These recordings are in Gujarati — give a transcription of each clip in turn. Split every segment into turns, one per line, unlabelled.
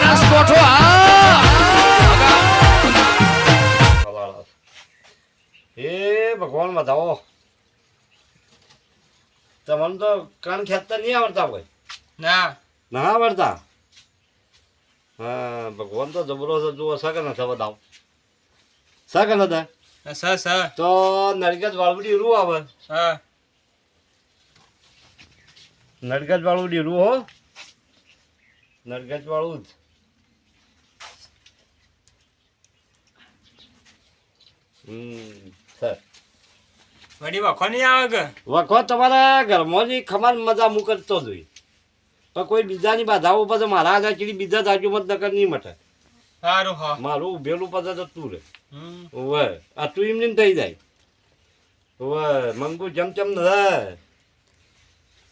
ઘાસ કોઠો
હે ભગવાન બતાવો તમને તો કાન ખેંચતા નહીં આવડતા હોય
ના
ના આવડતા હા ભગવાન તો જબરો છે જુઓ શકે ને બતાવો શકે ને
સ
તો નરગત વાળું રૂ આવે નરગત વાળું રૂ હો નરગત વાળું જ સર
વડી વખો નહીં આવે કે
વખો તમારા ઘરમાં ખમાન મજા હું કરતો જોઈ પણ કોઈ બીજાની બાધાઓ પર મારા આગળ ચીડી બીજા જાજુમાં નકર નહીં મટે
સારું હા
મારું ઉભેલું પદ તો તું રે ઓવે આ તું એમને થઈ જાય ઓવે મંગુ ચમચમ રે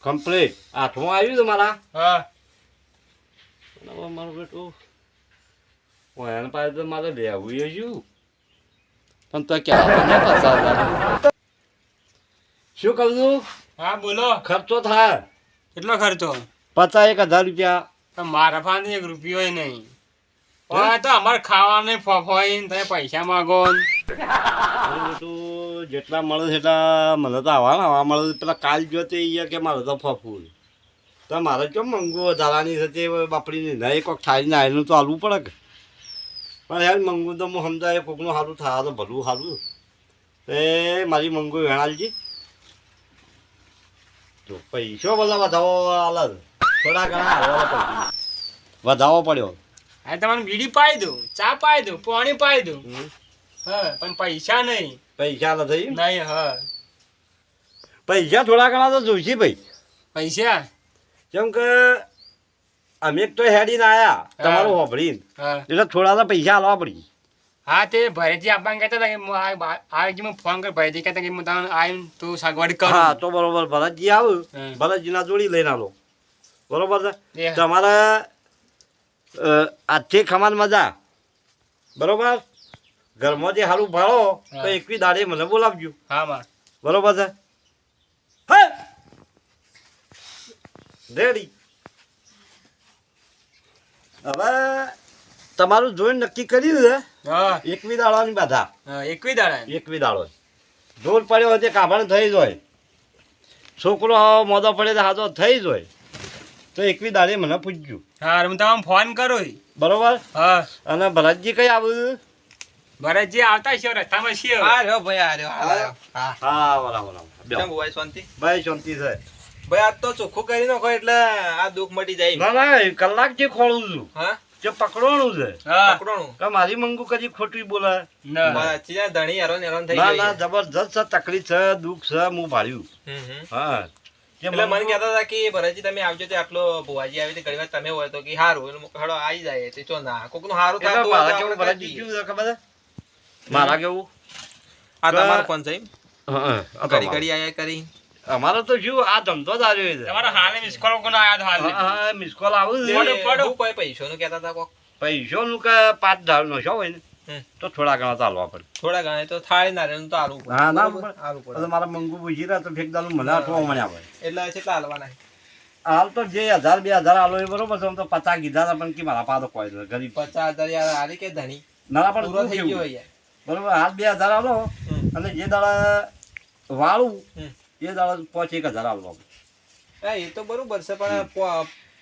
કમ્પ્લીટ આઠમું આવ્યું તમારા
હા
મારું બેટું એને પાસે તો મારે લેવું છું પણ તો ક્યાં શું કહું છું
હા બોલો
ખર્ચો થાય
કેટલો ખર્ચો
50,000 રૂપિયા
મારા પાસે 1 રૂપિયો નહીં તો અમારે ખાવાને ફોફોઈ તમે પૈસા માગો
બેટું જેટલા મળે છે એટલા મને તો આવા મળે પેલા કાલ જોતે કે મારે તો ફફું તો મારે કેમ મંગુ વધારાની છે તે બાપડીની નહીં કોઈક થાળીને આવેલું તો હાલવું પડે કે પણ યાર મંગુ તો હું સમજાય કોકનું સારું થાય તો ભલું સારું એ મારી મંગુ વેણાલજી તો પૈસો બધા વધાવો અલગ થોડા ઘણા વધાવો પડ્યો
હા તમારે બીડી પાઈ દઉં ચા પાઈ દઉં પાણી પાઈ દઉં હા પણ પૈસા નહીં
પૈસા નથી
નહીં હા
પૈસા થોડા ઘણા તો જોઈશે ભાઈ
પૈસા
કેમ કે અમે તો હેડીને આયા તમારું વાપરીને એટલે થોડા તો પૈસા આલવા પડી
હા તે ભરેજી આપવાનું કહેતા હતા કે હું ફોન કર ભરેજી કહેતા કે હું તમને આવીને તું સગવડ કરું
હા તો બરોબર ભરતજી આવ ભરતજીના જોડી લઈને આલો બરોબર છે તમારે આજથી ખમાન મજા બરોબર ઘરમાં જે સારું ભાડો તો એકવી દાડે મને બોલાવજો
હા
બરોબર છે હા રેડી હવે તમારું જોઈને નક્કી કર્યું છે એકવી દાડાની બાધા એકવી દાડો જોર પડ્યો હોય તે કાભાણ થઈ જ હોય છોકરો મોદો પડે તો હાથો થઈ જ હોય તો એકવી દાડે મને પૂછજો
હા હું તમને ફોન કરું
બરોબર
હા
અને ભરતજી કઈ આવું
ભરતજી આવતા છે રસ્તામાં છે
આ રહ્યો ભાઈ આ રહ્યો
હા બરાબર
કેમ ભાઈ શાંતિ
ભાઈ શાંતિ છે
ભાઈ આજ તો ચોખ્ખું કરી નાખો એટલે આ દુઃખ મટી જાય
ના ના કલાક જે ખોળું છું
હા
જે પકડવાનું છે
પકડવાનું
કે મારી મંગુ કદી ખોટું બોલે
ચીના ધણી હેરાન હેરાન થઈ
ના
ગઈ
ના જબરજસ્ત છે તકલીફ છે દુઃખ છે હું ભાડ્યું હા
એટલે મને કહેતા હતા કે ભરતજી તમે આવજો તો આટલો ભુવાજી આવી ઘણી વાર તમે હોય તો કે સારું એટલે હળો આવી જાય તે ચો ના કોક નું સારું થતું
મારા કેવું ભરતજી કેવું છે ખબર છે મારા કેવું
આ તમારો ફોન છે
હા
ઘડી ઘડી આયા કરી
અમારો તો શું આ ધંધો જ આવ્યો છે
તમારા હાલે મિસ કોલ કોનો આયા હાલે
હા મિસ કોલ આવું
પડો કોઈ પૈસો નું કહેતા હતા કોક
પૈસો નું કે 5 ઢાળ નો શો હોય ને તો થોડા ઘણા ચાલવા પડે
થોડા ઘણા તો થાળી નારિયેળ તો આલું
હા ના
આલું પડે
તો મારા મંગુ પૂછી રહ્યા તો ફેકદાનું મને આઠવા મને આવે
એટલે કેટલા હાલવાના
હાલ તો જે 1000-2000 આલો એ બરોબર છે તો 50 કીધા હતા પણ કે મારા પાસે કોઈ નથી ગરીબ
50,000 યાર હારી કે ધણી
ના પણ
પૂરો થઈ ગયો યાર
બરોબર હાલ 2000 આલો અને જે દાડા વાળું એ દાડા 5-1000 આલો
હા એ તો બરોબર છે પણ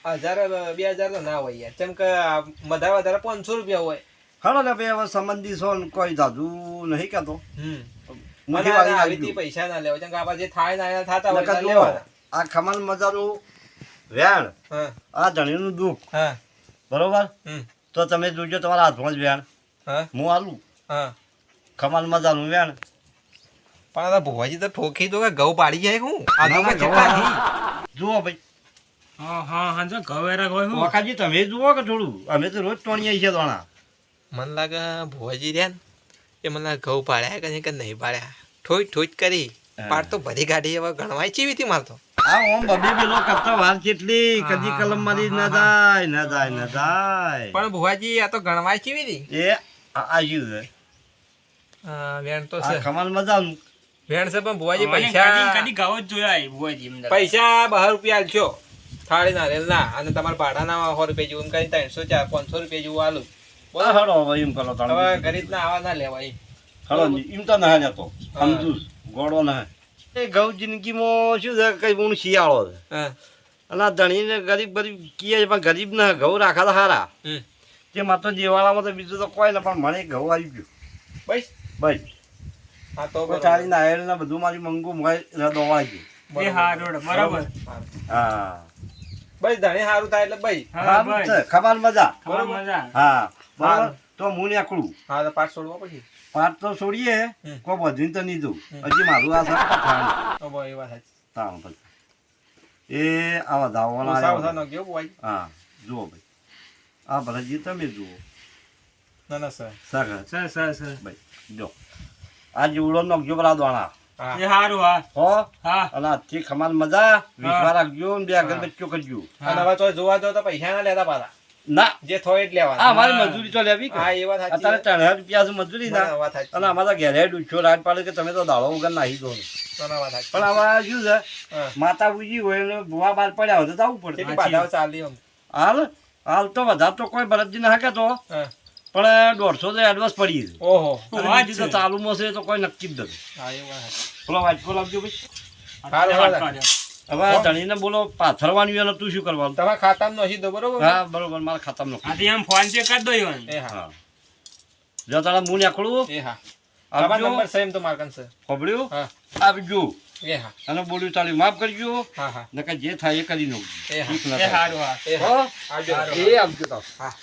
1000-2000 તો ના હોય યાર કેમ કે વધારે 500 રૂપિયા હોય
ખરો ને ભાઈ હવે સંબંધી છો ને કોઈ જાજુ નહીં કહેતો
મને આવી પૈસા ના લેવા કેમ કે આપણે જે થાય ના થતા હોય લેવાના
આ ખમાન મજાનું વેણ આ ધણીનું દુઃખ બરોબર તો તમે જોજો તમારા હાથમાં જ વેણ હું આલું ખમાન મજાનું વેણ
પણ આ ભુવાજી તો ઠોકી તો કે ઘઉં પાડી જાય હું આ
જુઓ ભાઈ
હા જો ઘવેરા ગયો હું
વખાજી તમે જુઓ કે થોડું અમે તો રોજ ટોણીએ છીએ દોણા
મને લાગે ભુવાજી રહ્યા ને એ મને લાગે ઘઉં પાડ્યા કે નહીં પાડ્યા ઠોઈ કરી પાડ તો ભરી ગાડી હવે ગણવાય ચીવી હતી મારતો
આ ઓમ બબે બેલો કરતા વાર કેટલી કદી કલમ મારી ના જાય
પણ ભુવાજી આ તો ગણવાય ચીવી હતી
એ આવ્યું છે
વેણ તો છે
ખમાન મજાનું
વેણ છે પણ ભુવાજી પૈસા
કદી ગાવ જ જોયા ભુવાજી
પૈસા 12 રૂપિયા આલશો થાળી નારિયેલ ના અને તમારા ભાડાના 100 રૂપિયા જેવું કરીને 300 500 રૂપિયા જેવું આલું
હા હળો હવે એમ કરો તાણ.
હવે ગરીબ ના આવા ના લેવાય
હળો એમ તો ના જતો સમજુ ગોળો ના એ ઘઉં જિંદગીમાં શું છે કઈ હું શિયાળો છે
હા
અને આ ધણીને ગરીબ ગરીબ કીએ છે પણ ગરીબ ના ઘઉં રાખા તો સારા
હમ
તે માત્ર જેવાળામાં તો બીજું તો કોઈ ના પણ મને ઘઉં આવી ગયું
બસ
બસ
હા તો
ચાલી નાયલ ને બધું મારી મંગુ મોય દોવાઈ ગયું
એ હારું બરાબર
હા
બસ ધણી સારું થાય એટલે બસ
હા
સારું
ભાઈ
છે ખબર મજા
બરાબર મજા
હા બરાબર તો હું ને આકડું
હા તો પાઠ છોડવા પછી
પાંચ તો છોડીએ કોઈ બધું તો નહીં દઉં હજી મારું આ
ઓ ભાઈ એ વાત સાચી
તાણ પછી એ આવા ધાવવાના
સાવ
આવ્યા.
સાનો ગયો ભાઈ
હા જુઓ ભાઈ આ ભલાજી તમે જુઓ
ના ના સર
સાગર
સર
ભાઈ જો આ જીવડો નોખજો પેલા દોણા
હા
એ હારું હા
હો
હા
અને આજથી ખમાન મજા વિશ્વા રાખજો ને બે અગરબત્તીઓ કરજો
અને હવે તો જોવા જાવ તો પૈસા ના લેતા પાછા
ના
જે થોય જ લેવાના
આ મારી મજૂરી તો લેવી કે
હા એ વાત સાચી
અત્યારે 3000 રૂપિયા છે મજૂરી ના
ના, વાત સાચી.
અને અમારા ઘેરે ડૂછો રાત પાડે કે તમે તો દાડો વગર નાહી દો ને.
ના, ના, વાત સાચી.
પણ આવા શું છે
હા.
માતા પૂજી હોય ને ભૂવા બાર પડ્યા હોય તો જવું પડે
કેટલી બાધાઓ ચાલી આમ.
હાલ હાલ તો વધારે તો કોઈ ભરતજી ના હકે તો
હા.
પણ 150 તો એડવાન્સ પડી છે
ઓહો
અને
વાત
બીજું તો
છે.
ચાલુમાં છે તો કોઈ નક્કી જ નથી
હા એ વાત સાચી.
બોલો વાંચકો લાવજો ભાઈ
હારું, હારું.
હવે આ ધણીને બોલો પાથરવાની હોય ને તું શું કરવાનું
તમારા ખાતામાં નોંધી દો બરોબર
હા બરોબર મારા ખાતામાં નાખો.
આથી એમ ફોન પે કરી દો ઈવન.
એ હા
હા જો તારા મું નીકળું
એ હા તમારો
આવજો
નંબર સેમ તો મારકન છે
ખબર્યું
હા
આવજો
એ હા
અને બોલ્યું તારી માફ કરજો
હા હા
નકર જે થાય એ કરી નાખજો
એ હા
ઠીક ના
એ
થાય.
હારું હા
એ
હો?
હા આવજો
એ આવજો તાર.
હા